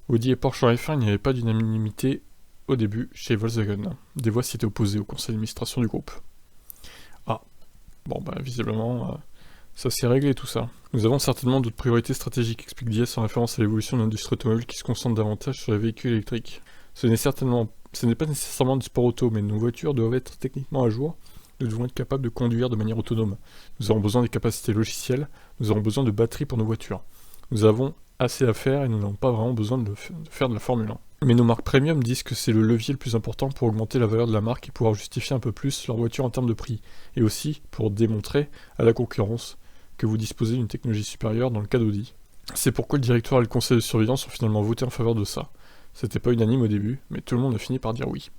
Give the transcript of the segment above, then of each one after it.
Audi et Porsche en F1, il n'y avait pas d'unanimité au début chez Volkswagen. Des voix s'étaient opposées au conseil d'administration du groupe. Ah, bon bah visiblement, ça s'est réglé tout ça. Nous avons certainement d'autres priorités stratégiques, explique Diaz en référence à l'évolution de l'industrie automobile qui se concentre davantage sur les véhicules électriques. Ce n'est pas nécessairement du sport auto, mais nos voitures doivent être techniquement à jour. Nous devons être capables de conduire de manière autonome. Nous avons besoin des capacités logicielles, nous avons besoin de batteries pour nos voitures. Nous avons assez à faire et nous n'avons pas vraiment besoin de faire de la Formule 1. Mais nos marques premium disent que c'est le levier le plus important pour augmenter la valeur de la marque et pouvoir justifier un peu plus leur voiture en termes de prix. Et aussi pour démontrer à la concurrence que vous disposez d'une technologie supérieure dans le cas d'Audi. C'est pourquoi le directoire et le conseil de surveillance ont finalement voté en faveur de ça. C'était pas unanime au début, mais tout le monde a fini par dire oui.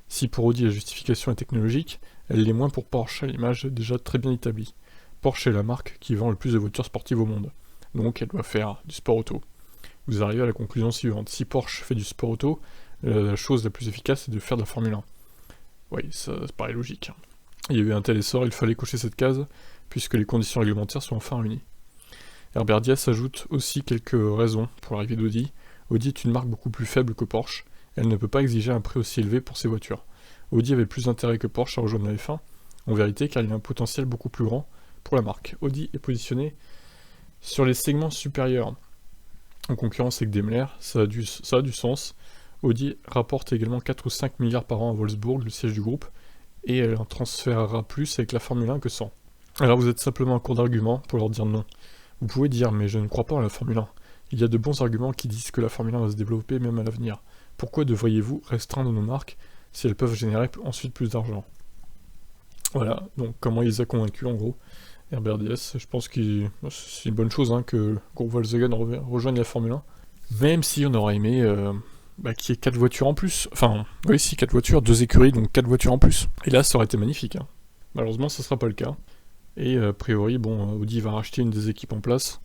Si pour Audi la justification est technologique, elle l'est moins pour Porsche à l'image déjà très bien établie. Porsche est la marque qui vend le plus de voitures sportives au monde, donc elle doit faire du sport auto. Vous arrivez à la conclusion suivante, si Porsche fait du sport auto, la chose la plus efficace c'est de faire de la Formule 1. Oui, ça paraît logique. Il y a eu un tel essor, il fallait cocher cette case, puisque les conditions réglementaires sont enfin réunies. Herbert Diess ajoute aussi quelques raisons pour l'arrivée d'Audi. Audi est une marque beaucoup plus faible que Porsche, elle ne peut pas exiger un prix aussi élevé pour ses voitures. Audi avait plus d'intérêt que Porsche à rejoindre la F1, en vérité car il a un potentiel beaucoup plus grand pour la marque. Audi est positionné sur les segments supérieurs, en concurrence avec Daimler, ça a du sens. Audi rapporte également 4 ou 5 milliards par an à Wolfsburg, le siège du groupe, et elle en transférera plus avec la Formule 1 que sans. Alors vous êtes simplement à court d'arguments pour leur dire non. Vous pouvez dire mais je ne crois pas à la Formule 1. Il y a de bons arguments qui disent que la Formule 1 va se développer même à l'avenir. Pourquoi devriez-vous restreindre nos marques si elles peuvent générer ensuite plus d'argent? Voilà, donc comment il les a convaincus en gros. Herbert Diess, je pense que c'est une bonne chose que le groupe Volkswagen rejoigne la Formule 1. Même si on aurait aimé qu'il y ait 4 voitures en plus. Enfin, oui, si, 4 voitures, 2 écuries, donc 4 voitures en plus. Et là, ça aurait été magnifique. Malheureusement, ça sera pas le cas. Et a priori, Audi va racheter une des équipes en place.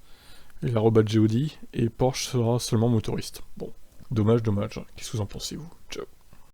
Il va rebadger Audi, et Porsche sera seulement motoriste. Bon, dommage. Qu'est-ce que vous en pensez, vous? Ciao.